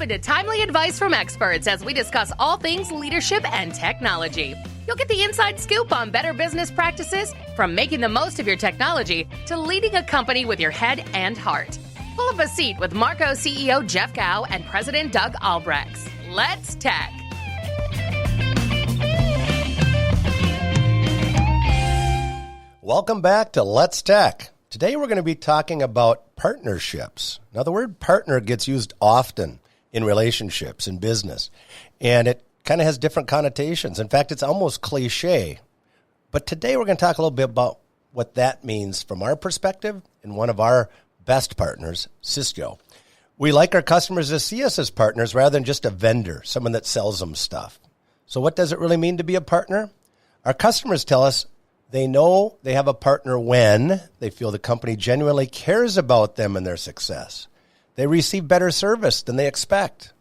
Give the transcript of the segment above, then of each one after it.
Listen to timely advice from experts as we discuss all things leadership and technology. You'll get the inside scoop on better business practices, from making the most of your technology to leading a company with your head and heart. Pull up a seat with Marco CEO Jeff Gao and President Doug Albrechts. Let's tech. Welcome back to Let's Tech. Today we're going to be talking about partnerships. Now, the word partner gets used often in relationships, in business, and it kind of has different connotations. In fact, it's almost cliche. But today we're going to talk a little bit about what that means from our perspective and one of our best partners, Cisco. We like our customers to see us as partners rather than just a vendor, someone that sells them stuff. So what does it really mean to be a partner? Our customers tell us they know they have a partner when they feel the company genuinely cares about them and their success. They receive better service than they expect.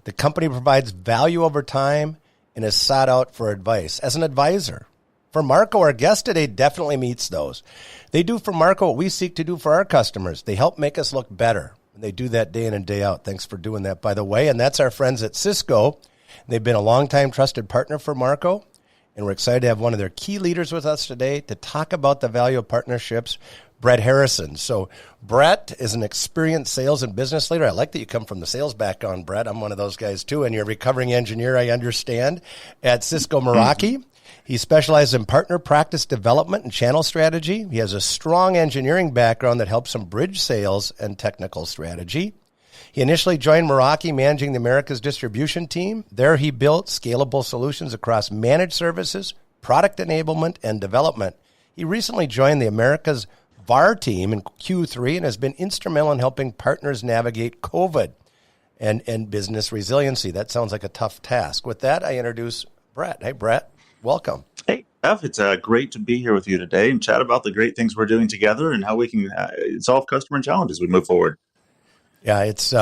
The company provides value over time and is sought out for advice as an advisor. For Marco, our guest today definitely meets those. They do for Marco what we seek to do for our customers. They help make us look better. And they do that day in and day out. Thanks for doing that, by the way. And that's our friends at Cisco. They've been a longtime trusted partner for Marco. And we're excited to have one of their key leaders with us today to talk about the value of partnerships, Brett Harrison. So Brett is an experienced sales and business leader. I like that you come from the sales background, Brett. I'm one of those guys too. And you're a recovering engineer, I understand, at Cisco Meraki. He specializes in partner practice development and channel strategy. He has a strong engineering background that helps him bridge sales and technical strategy. He initially joined Meraki managing the Americas distribution team. There he built scalable solutions across managed services, product enablement, and development. He recently joined the Americas VAR team in Q3 and has been instrumental in helping partners navigate COVID and business resiliency. That sounds like a tough task. With that, I introduce Brett. Hey, Brett, welcome. Hey, Jeff, it's great to be here with you today and chat about the great things we're doing together and how we can solve customer challenges as we move forward. Yeah, it's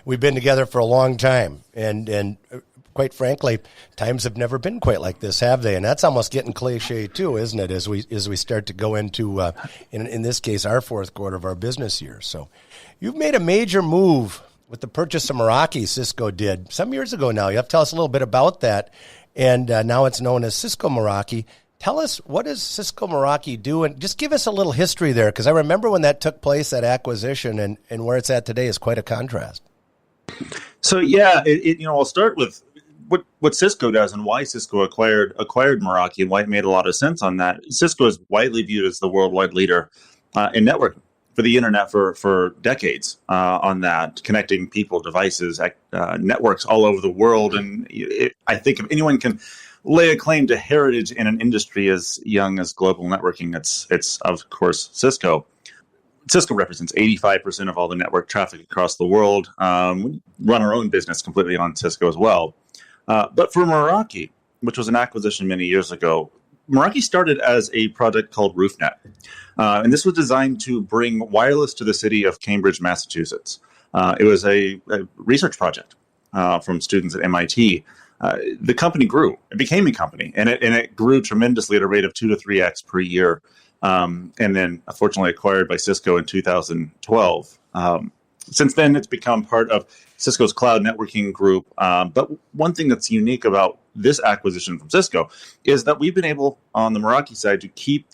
we've been together for a long time, and quite frankly, times have never been quite like this, have they? And that's almost getting cliche too, isn't it? As we start to go into in this case our fourth quarter of our business year. So, you've made a major move with the purchase of Meraki. Cisco did some years ago now. You have to tell us a little bit about that, and now it's known as Cisco Meraki. Tell us, what does Cisco Meraki do? And just give us a little history there, because I remember when that took place, that acquisition, and where it's at today is quite a contrast. So, yeah, I'll start with what Cisco does and why Cisco acquired Meraki and why it made a lot of sense on that. Cisco is widely viewed as the worldwide leader in networking for the internet for decades on that, connecting people, devices, networks all over the world. And I think if anyone can lay a claim to heritage in an industry as young as global networking, it's of course Cisco. Cisco represents 85% of all the network traffic across the world. We run our own business completely on Cisco as well. But for Meraki, which was an acquisition many years ago, Meraki started as a project called RoofNet. And this was designed to bring wireless to the city of Cambridge, Massachusetts. It was a research project from students at MIT. The company grew. It became a company, and it grew tremendously at a rate of 2 to 3x per year, and then unfortunately acquired by Cisco in 2012. Since then, it's become part of Cisco's cloud networking group. But one thing that's unique about this acquisition from Cisco is that we've been able, on the Meraki side, to keep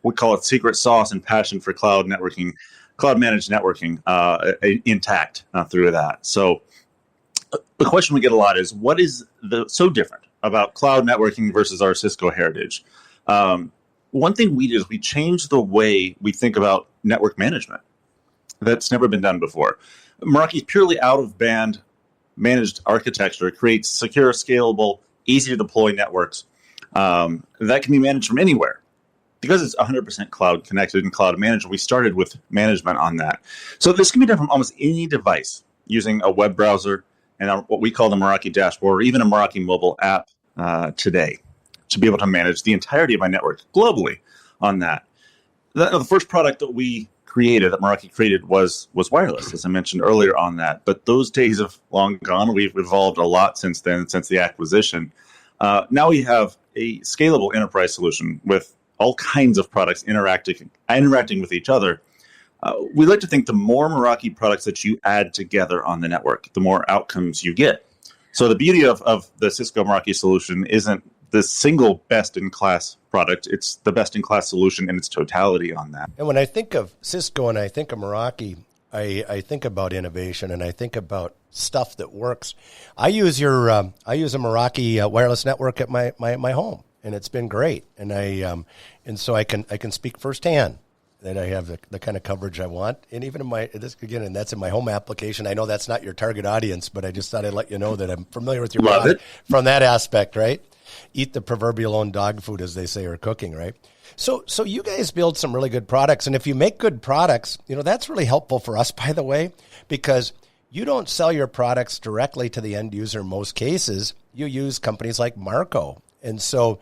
we call it secret sauce and passion for cloud networking, cloud managed networking intact through that. So the question we get a lot is, what is so different about cloud networking versus our Cisco heritage? One thing we did is we changed the way we think about network management. That's never been done before. Meraki's purely out-of-band managed architecture creates secure, scalable, easy to deploy networks that can be managed from anywhere. Because it's 100% cloud connected and cloud managed, we started with management on that. So this can be done from almost any device using a web browser and what we call the Meraki dashboard, or even a Meraki mobile app today, to be able to manage the entirety of my network globally on that. The first product that we created, that Meraki created, was wireless, as I mentioned earlier on that. But those days have long gone. We've evolved a lot since then, since the acquisition. Now we have a scalable enterprise solution with all kinds of products interacting with each other. We like to think the more Meraki products that you add together on the network, the more outcomes you get. So the beauty of the Cisco Meraki solution isn't the single best-in-class product. It's the best-in-class solution in its totality on that. And when I think of Cisco and I think of Meraki, I think about innovation and I think about stuff that works. I use a Meraki wireless network at my home, and it's been great. And so I can speak firsthand that I have the kind of coverage I want. And even and that's in my home application. I know that's not your target audience, but I just thought I'd let you know that I'm familiar with your product from that aspect, right? Eat the proverbial own dog food, as they say, or cooking, right? So you guys build some really good products. And if you make good products, that's really helpful for us, by the way, because you don't sell your products directly to the end user in most cases. You use companies like Marco. And so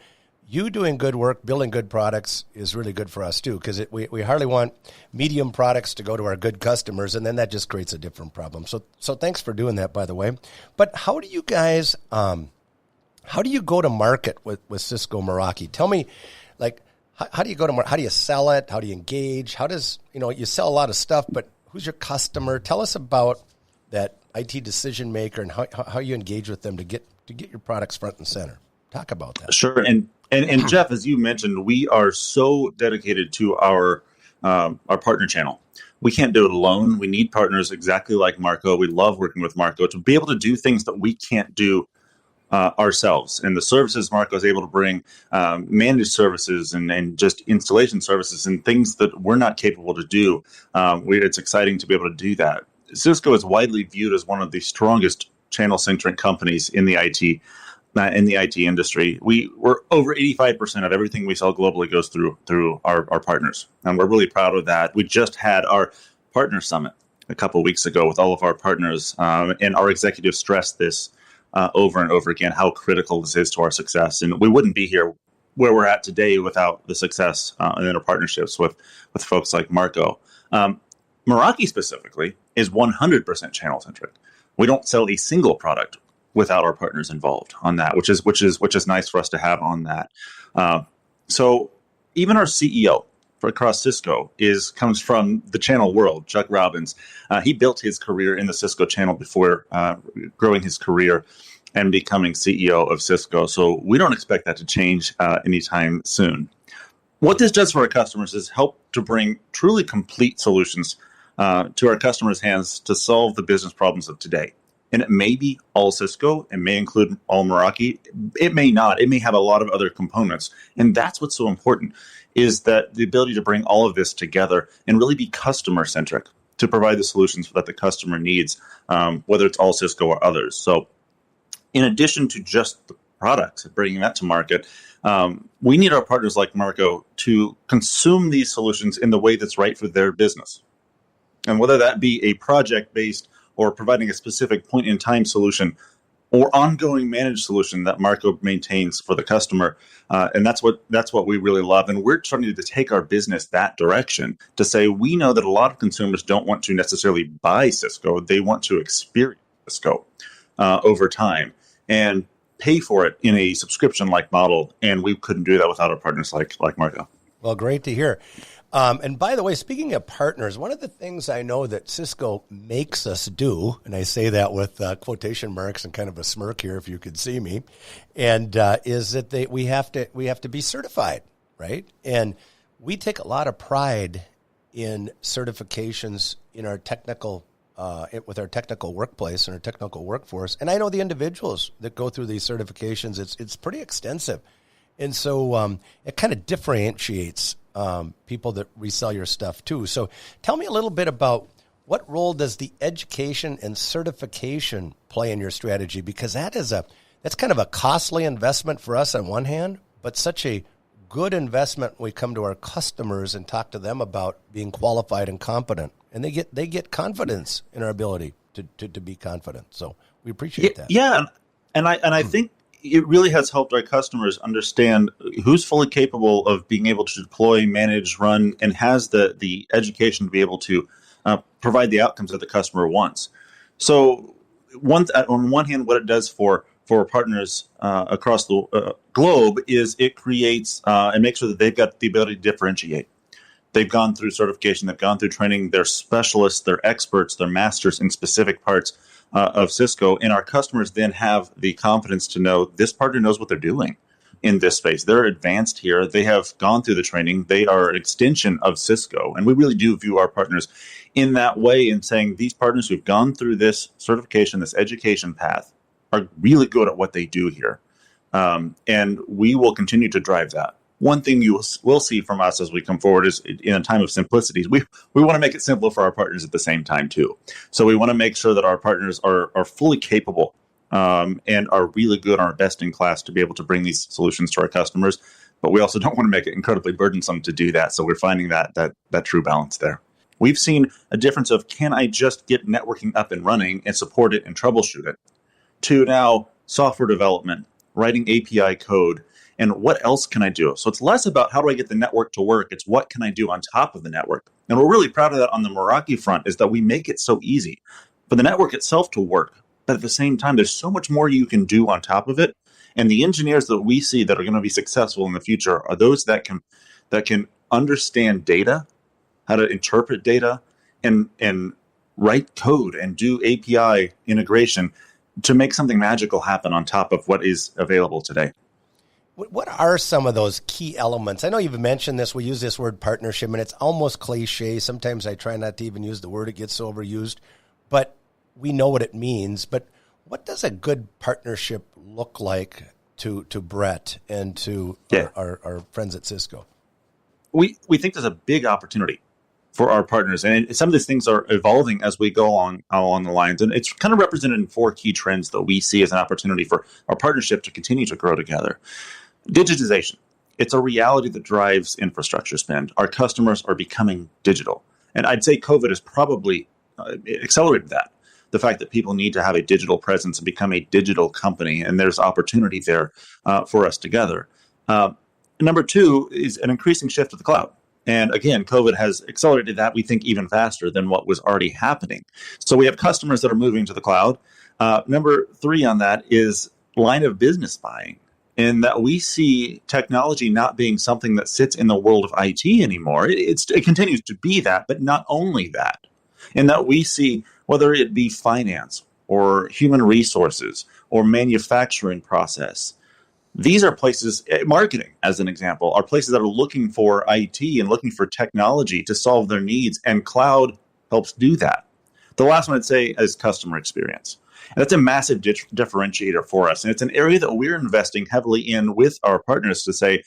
you doing good work, building good products is really good for us too, because we hardly want medium products to go to our good customers, and then that just creates a different problem. So thanks for doing that, by the way. But how do you guys, how do you go to market with Cisco Meraki? Tell me, how do you go to market? How do you sell it? How do you engage? How does, you sell a lot of stuff, but who's your customer? Tell us about that IT decision maker and how you engage with them to get your products front and center. Talk about that. Sure. And Jeff, as you mentioned, we are so dedicated to our partner channel. We can't do it alone. We need partners exactly like Marco. We love working with Marco to be able to do things that we can't do ourselves. And the services Marco is able to bring, managed services and just installation services and things that we're not capable to do. It's exciting to be able to do that. Cisco is widely viewed as one of the strongest channel-centric companies in the IT industry. We're over 85% of everything we sell globally goes through our partners, and we're really proud of that. We just had our partner summit a couple of weeks ago with all of our partners, and our executives stressed this over and over again, how critical this is to our success. And we wouldn't be here where we're at today without the success and our partnerships with folks like Marco. Meraki specifically is 100% channel centric. We don't sell a single product without our partners involved on that, which is nice for us to have on that. So even our CEO for across Cisco comes from the channel world. Chuck Robbins, he built his career in the Cisco channel before growing his career and becoming CEO of Cisco. So we don't expect that to change anytime soon. What this does for our customers is help to bring truly complete solutions to our customers' hands to solve the business problems of today. And it may be all Cisco, it may include all Meraki, it may not, it may have a lot of other components. And that's what's so important, is that the ability to bring all of this together and really be customer-centric to provide the solutions that the customer needs, whether it's all Cisco or others. So in addition to just the products, bringing that to market, we need our partners like Marco to consume these solutions in the way that's right for their business. And whether that be a project-based or providing a specific point-in-time solution or ongoing managed solution that Marco maintains for the customer. And that's what we really love. And we're trying to take our business that direction to say, we know that a lot of consumers don't want to necessarily buy Cisco. They want to experience Cisco over time and pay for it in a subscription-like model. And we couldn't do that without our partners like Marco. Well, great to hear. And by the way, speaking of partners, one of the things I know that Cisco makes us do, and I say that with quotation marks and kind of a smirk here if you could see me, and is that we have to be certified, right? And we take a lot of pride in certifications in our technical with our technical workplace and our technical workforce. And I know the individuals that go through these certifications, it's pretty extensive. And so it kind of differentiates people that resell your stuff too. So tell me a little bit about what role does the education and certification play in your strategy? Because that's kind of a costly investment for us on one hand, but such a good investment when we come to our customers and talk to them about being qualified and competent. And they get confidence in our ability to be confident. So we appreciate that. Yeah, and I think it really has helped our customers understand who's fully capable of being able to deploy, manage, run, and has the education to be able to provide the outcomes that the customer wants. So on one hand, what it does for partners across the globe is it creates and makes sure that they've got the ability to differentiate. They've gone through certification, they've gone through training, they're specialists, they're experts, they're masters in specific parts of Cisco. And our customers then have the confidence to know this partner knows what they're doing in this space. They're advanced here. They have gone through the training. They are an extension of Cisco. And we really do view our partners in that way, in saying these partners who've gone through this certification, this education path, are really good at what they do here. And we will continue to drive that. One thing you will see from us as we come forward is, in a time of simplicities, we want to make it simple for our partners at the same time too. So we want to make sure that our partners are fully capable and are really good, are best in class to be able to bring these solutions to our customers. But we also don't want to make it incredibly burdensome to do that. So we're finding that true balance there. We've seen a difference of, can I just get networking up and running and support it and troubleshoot it, to now software development, writing API code, and what else can I do? So it's less about how do I get the network to work, it's what can I do on top of the network. And we're really proud of that on the Meraki front, is that we make it so easy for the network itself to work. But at the same time, there's so much more you can do on top of it. And the engineers that we see that are going to be successful in the future are those that can understand data, how to interpret data, and write code and do API integration to make something magical happen on top of what is available today. What are some of those key elements? I know you've mentioned this. We use this word partnership, and it's almost cliche. Sometimes I try not to even use the word. It gets so overused. But we know what it means. But what does a good partnership look like to Brett and to our friends at Cisco? We think there's a big opportunity for our partners. And some of these things are evolving as we go along the lines. And it's kind of represented in 4 key trends that we see as an opportunity for our partnership to continue to grow together. Digitization. It's a reality that drives infrastructure spend. Our customers are becoming digital. And I'd say COVID has probably accelerated that. The fact that people need to have a digital presence and become a digital company. And there's opportunity there for us together. Number 2 is an increasing shift to the cloud. And again, COVID has accelerated that, we think, even faster than what was already happening. So we have customers that are moving to the cloud. Number 3 on that is line of business buying, in that we see technology not being something that sits in the world of IT anymore. It continues to be that, but not only that. In that we see, whether it be finance or human resources or manufacturing process, these are places, marketing as an example, are places that are looking for IT and looking for technology to solve their needs, and cloud helps do that. The last one I'd say is customer experience. And that's a massive differentiator for us. And it's an area that we're investing heavily in with our partners to say,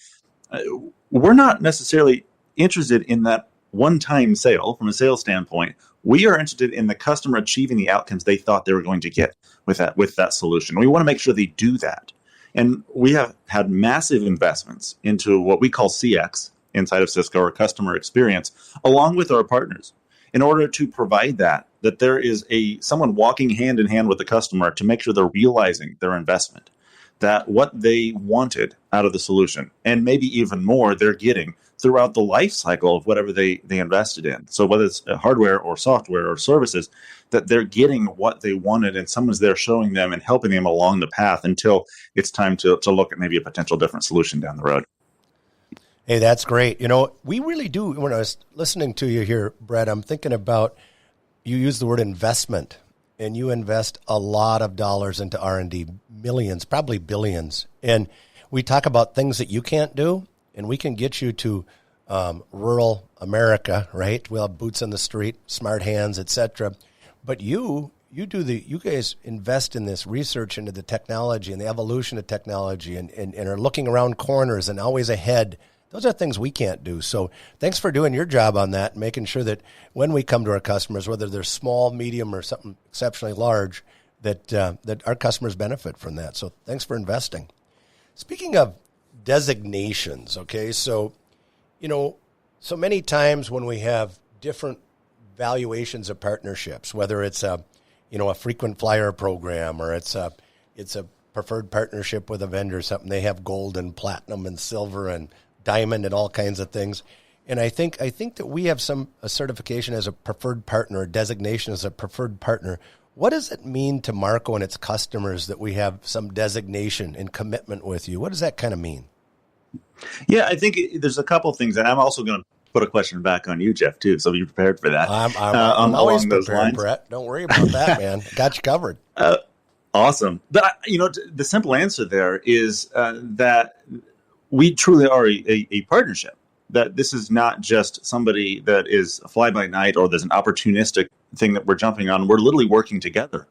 we're not necessarily interested in that one-time sale from a sales standpoint. We are interested in the customer achieving the outcomes they thought they were going to get with that solution. We want to make sure they do that. And we have had massive investments into what we call CX inside of Cisco, or customer experience, along with our partners, in order to provide that there is someone walking hand in hand with the customer to make sure they're realizing their investment, that what they wanted out of the solution, and maybe even more, they're getting throughout the life cycle of whatever they invested in. So whether it's hardware or software or services, that they're getting what they wanted, and someone's there showing them and helping them along the path until it's time to look at maybe a potential different solution down the road. Hey, that's great. We really do. When I was listening to you here, Brett, I'm thinking about, you use the word investment, and you invest a lot of dollars into R&D, millions, probably billions. And we talk about things that you can't do, and we can get you to rural America, right? We'll have boots on the street, smart hands, etc. But you guys invest in this research into the technology and the evolution of technology, and are looking around corners and always ahead. Those are things we can't do. So thanks for doing your job on that, and making sure that when we come to our customers, whether they're small, medium, or something exceptionally large, that our customers benefit from that. So thanks for investing. Speaking of designations, okay, so so many times when we have different valuations of partnerships, whether it's a frequent flyer program, or it's a preferred partnership with a vendor or something, they have gold and platinum and silver and diamond and all kinds of things. And I think that we have a certification as a preferred partner, a designation as a preferred partner. What does it mean to Marco and its customers that we have some designation and commitment with you? What does that kind of mean? Yeah, I think there's a couple of things, and I'm also going to put a question back on you, Jeff, too. So be prepared for that. I'm always prepared, Brett. Don't worry about that, man. Got you covered. Awesome. But, the simple answer there is that we truly are a partnership. That this is not just somebody that is a fly-by-night or there's an opportunistic thing that we're jumping on. We're literally working together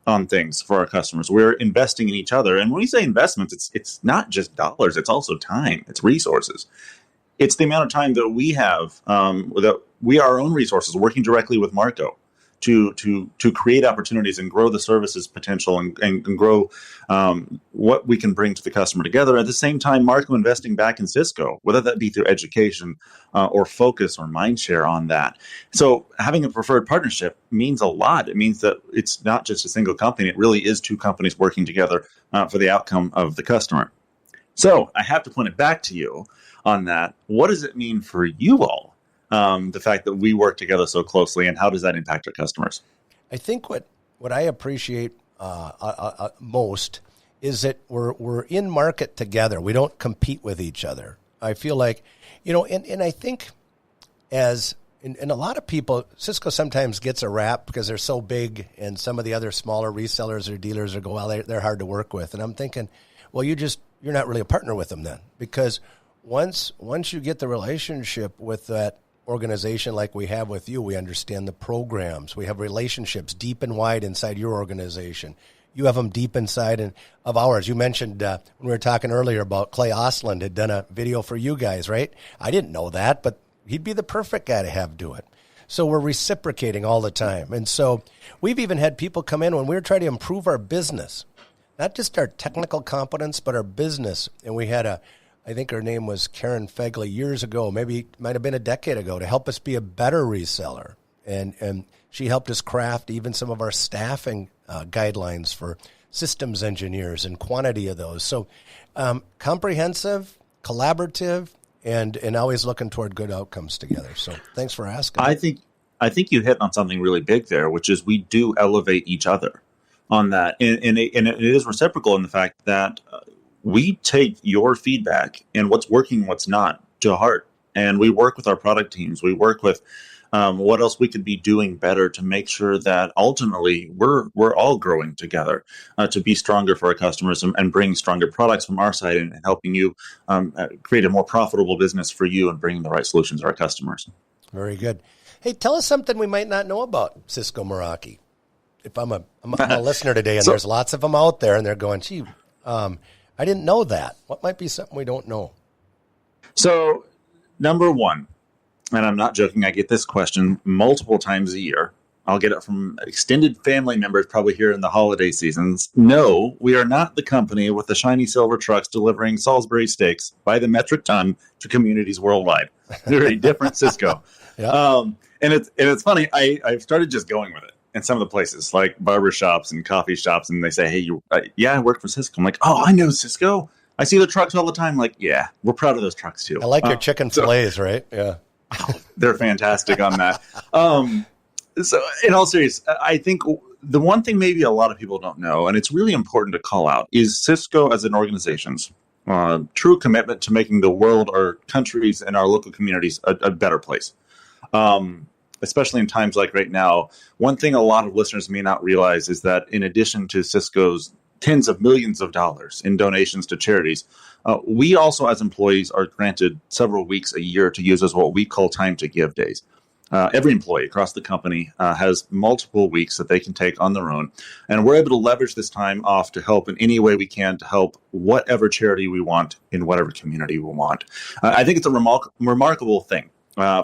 on things for our customers. We're investing in each other. And when we say investments, it's not just dollars. It's also time. It's resources. It's the amount of time that we have, that we are our own resources working directly with Marco to create opportunities and grow the services potential and grow what we can bring to the customer together. At the same time, Marco investing back in Cisco, whether that be through education or focus or mind share on that. So having a preferred partnership means a lot. It means that it's not just a single company. It really is two companies working together for the outcome of the customer. So I have to point it back to you on that. What does it mean for you all? The fact that we work together so closely, and how does that impact our customers? I think what I appreciate most is that we're in market together. We don't compete with each other. I feel like, and I think and a lot of people, Cisco sometimes gets a rap because they're so big, and some of the other smaller resellers or dealers are they're hard to work with. And I'm thinking, well, you're not really a partner with them then, because once you get the relationship with that organization like we have with you, we understand the programs. We have relationships deep and wide inside your organization. You have them deep inside of ours. You mentioned when we were talking earlier about Clay Ostland had done a video for you guys, right? I didn't know that, but he'd be the perfect guy to have do it. So we're reciprocating all the time. And so we've even had people come in when we were trying to improve our business, not just our technical competence, but our business. And we had I think her name was Karen Fegley years ago, maybe it might have been a decade ago, to help us be a better reseller. And she helped us craft even some of our staffing guidelines for systems engineers and quantity of those. So comprehensive, collaborative, and always looking toward good outcomes together. So thanks for asking. I think you hit on something really big there, which is we do elevate each other on that. And it is reciprocal in the fact that we take your feedback and what's working, what's not, to heart. And we work with our product teams. We work with what else we could be doing better to make sure that ultimately we're all growing together to be stronger for our customers and bring stronger products from our side and helping you create a more profitable business for you and bringing the right solutions to our customers. Very good. Hey, tell us something we might not know about Cisco Meraki. If I'm a listener today, and there's lots of them out there, and they're going, gee, I didn't know that. What might be something we don't know? So, number one, and I'm not joking, I get this question multiple times a year. I'll get it from extended family members probably here in the holiday seasons. No, we are not the company with the shiny silver trucks delivering Salisbury steaks by the metric ton to communities worldwide. They're a different Cisco. Yeah. And it's funny, I've started just going with it. In some of the places like barber shops and coffee shops, and they say, hey, I work for Cisco. I'm like, oh, I know Cisco. I see the trucks all the time. Like, yeah, we're proud of those trucks too. I like your chicken fillets, right? Yeah. They're fantastic on that. So in all seriousness, I think the one thing maybe a lot of people don't know, and it's really important to call out, is Cisco as an organization's true commitment to making the world, our countries, and our local communities a better place. Especially in times like right now. One thing a lot of listeners may not realize is that in addition to Cisco's tens of millions of dollars in donations to charities, we also as employees are granted several weeks a year to use as what we call time to give days. Every employee across the company has multiple weeks that they can take on their own. And we're able to leverage this time off to help in any way we can to help whatever charity we want in whatever community we want. I think it's a remarkable thing.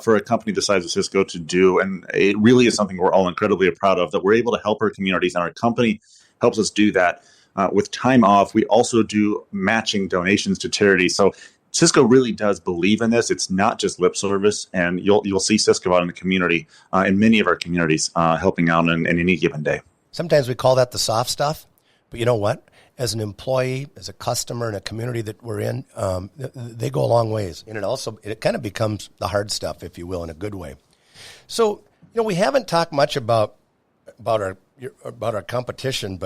For a company the size of Cisco to do. And it really is something we're all incredibly proud of, that we're able to help our communities, and our company helps us do that. With time off, we also do matching donations to charities. So Cisco really does believe in this. It's not just lip service, and you'll see Cisco out in the community, in many of our communities, helping out in any given day. Sometimes we call that the soft stuff, but you know what? As an employee, as a customer in a community that we're in, they go a long ways. And it kind of becomes the hard stuff, if you will, in a good way. So, we haven't talked much about our competition,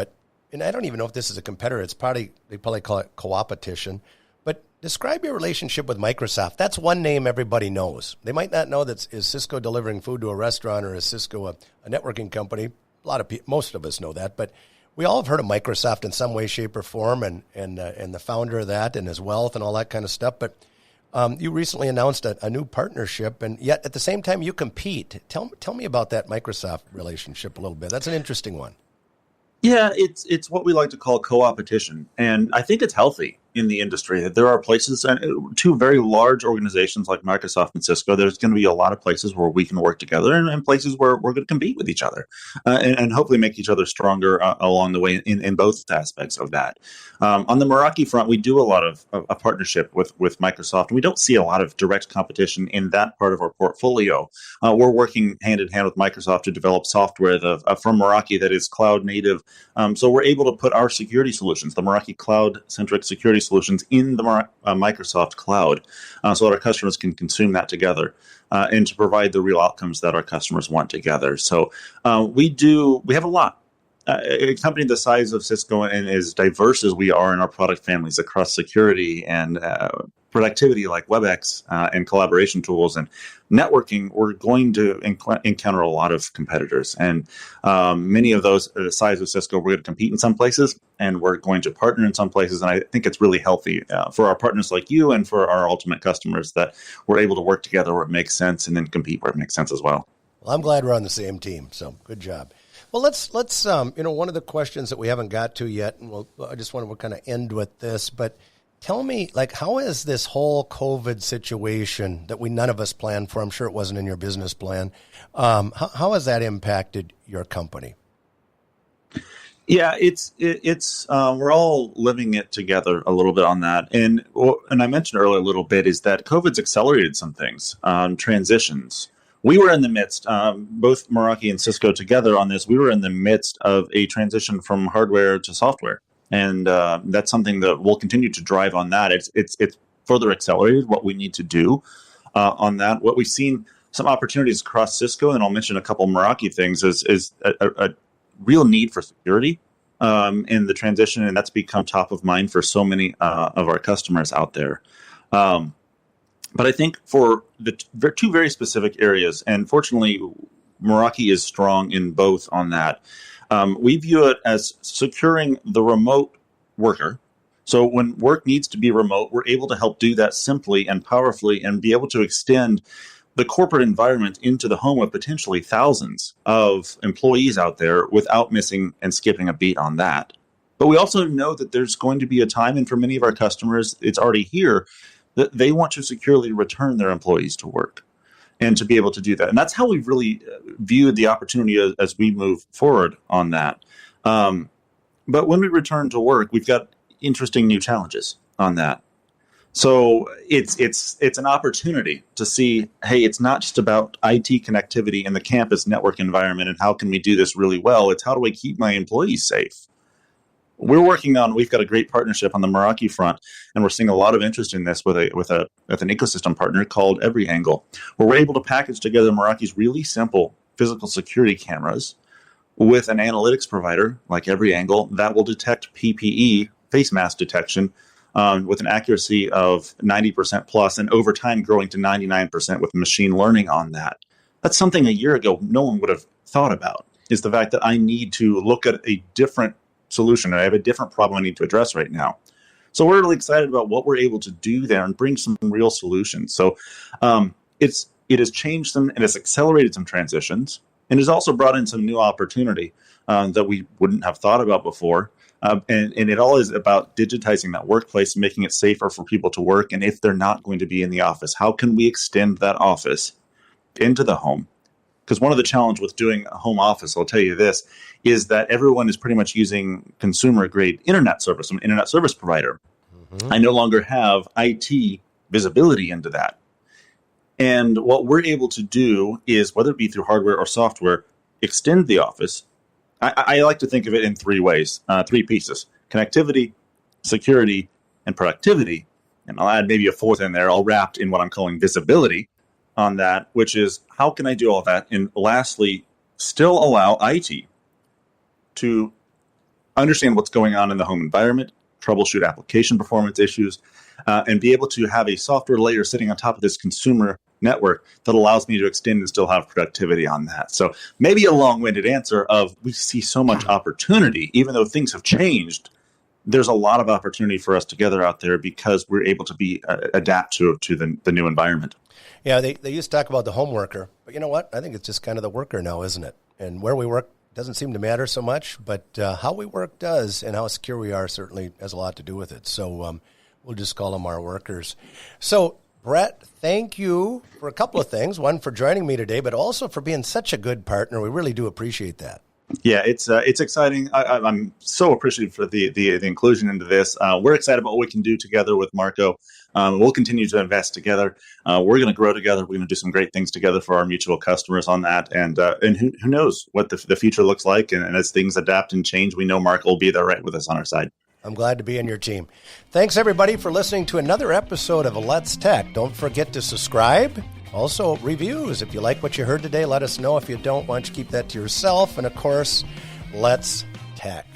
and I don't even know if this is a competitor. They probably call it CoOppetition. But describe your relationship with Microsoft. That's one name everybody knows. They might not know that is Cisco delivering food to a restaurant, or is Cisco a networking company. Most of us know that, but we all have heard of Microsoft in some way, shape, or form, and the founder of that and his wealth and all that kind of stuff. But you recently announced a new partnership, and yet at the same time you compete. Tell me about that Microsoft relationship a little bit. That's an interesting one. Yeah, it's what we like to call CoOppetition, and I think it's healthy in the industry that there are places, and two very large organizations like Microsoft and Cisco, there's going to be a lot of places where we can work together, and places where we're going to compete with each other, and hopefully make each other stronger along the way in both aspects of that. On the Meraki front, we do a lot of a partnership with Microsoft, and we don't see a lot of direct competition in that part of our portfolio. We're working hand in hand with Microsoft to develop software from Meraki that is cloud native. So we're able to put our security solutions, the Meraki cloud-centric security solutions, in the Microsoft cloud, so that our customers can consume that together, and to provide the real outcomes that our customers want together. So we have a lot. A company the size of Cisco and as diverse as we are in our product families across security and productivity like WebEx and collaboration tools and networking, we're going to encounter a lot of competitors. And many of those the size of Cisco, we're going to compete in some places, and we're going to partner in some places. And I think it's really healthy for our partners like you and for our ultimate customers that we're able to work together where it makes sense and then compete where it makes sense as well. Well, I'm glad we're on the same team, so good job. Well, let's one of the questions that we haven't got to yet, and I just want to kind of end with this, but tell me, how is this whole COVID situation that none of us planned for? I'm sure it wasn't in your business plan. How has that impacted your company? Yeah, it's we're all living it together a little bit on that, and I mentioned earlier a little bit is that COVID's accelerated some things, transitions. We were in the midst, both Meraki and Cisco together on this, we were in the midst of a transition from hardware to software. And that's something that we'll continue to drive on that. It's further accelerated what we need to do on that. What we've seen, some opportunities across Cisco, and I'll mention a couple Meraki things, is a real need for security in the transition, and that's become top of mind for so many of our customers out there. But I think for the two very specific areas, and fortunately, Meraki is strong in both on that. We view it as securing the remote worker. So when work needs to be remote, we're able to help do that simply and powerfully and be able to extend the corporate environment into the home of potentially thousands of employees out there without missing and skipping a beat on that. But we also know that there's going to be a time, and for many of our customers, it's already here, that they want to securely return their employees to work and to be able to do that. And that's how we've really viewed the opportunity as we move forward on that. But when we return to work, we've got interesting new challenges on that. So it's an opportunity to see, hey, it's not just about IT connectivity in the campus network environment and how can we do this really well. It's how do I keep my employees safe? We've got a great partnership on the Meraki front, and we're seeing a lot of interest in this with an ecosystem partner called Every Angle, where we're able to package together Meraki's really simple physical security cameras with an analytics provider like Every Angle that will detect PPE, face mask detection, with an accuracy of 90% plus, and over time growing to 99% with machine learning on that. That's something a year ago no one would have thought about, is the fact that I need to look at a different solution, and I have a different problem I need to address right now. So we're really excited about what we're able to do there and bring some real solutions. So it has changed some, and it's accelerated some transitions, and has also brought in some new opportunity that we wouldn't have thought about before. And it all is about digitizing that workplace, making it safer for people to work. And if they're not going to be in the office, how can we extend that office into the home? Because one of the challenges with doing a home office, I'll tell you this, is that everyone is pretty much using consumer-grade internet service, an internet service provider. Mm-hmm. I no longer have IT visibility into that. And what we're able to do is, whether it be through hardware or software, extend the office. I like to think of it in three ways, three pieces: connectivity, security, and productivity. And I'll add maybe a fourth in there, all wrapped in what I'm calling visibility on that, which is how can I do all that? And lastly, still allow IT to understand what's going on in the home environment, troubleshoot application performance issues, and be able to have a software layer sitting on top of this consumer network that allows me to extend and still have productivity on that. So maybe a long-winded answer of we see so much opportunity, even though things have changed. There's a lot of opportunity for us together out there because we're able to be adapt to the new environment. Yeah, they used to talk about the home worker, but you know what? I think it's just kind of the worker now, isn't it? And where we work doesn't seem to matter so much, but how we work does, and how secure we are certainly has a lot to do with it. So we'll just call them our workers. So Brett, thank you for a couple of things. One, for joining me today, but also for being such a good partner. We really do appreciate that. Yeah, it's exciting. I'm so appreciative for the inclusion into this. We're excited about what we can do together with Marco. We'll continue to invest together. We're going to grow together. We're going to do some great things together for our mutual customers on that. And who knows what the future looks like. And as things adapt and change, we know Marco will be there right with us on our side. I'm glad to be in your team. Thanks, everybody, for listening to another episode of Let's Tech. Don't forget to subscribe. Also, reviews. If you like what you heard today, let us know. If you don't, why don't you keep that to yourself? And, of course, Let's Tech.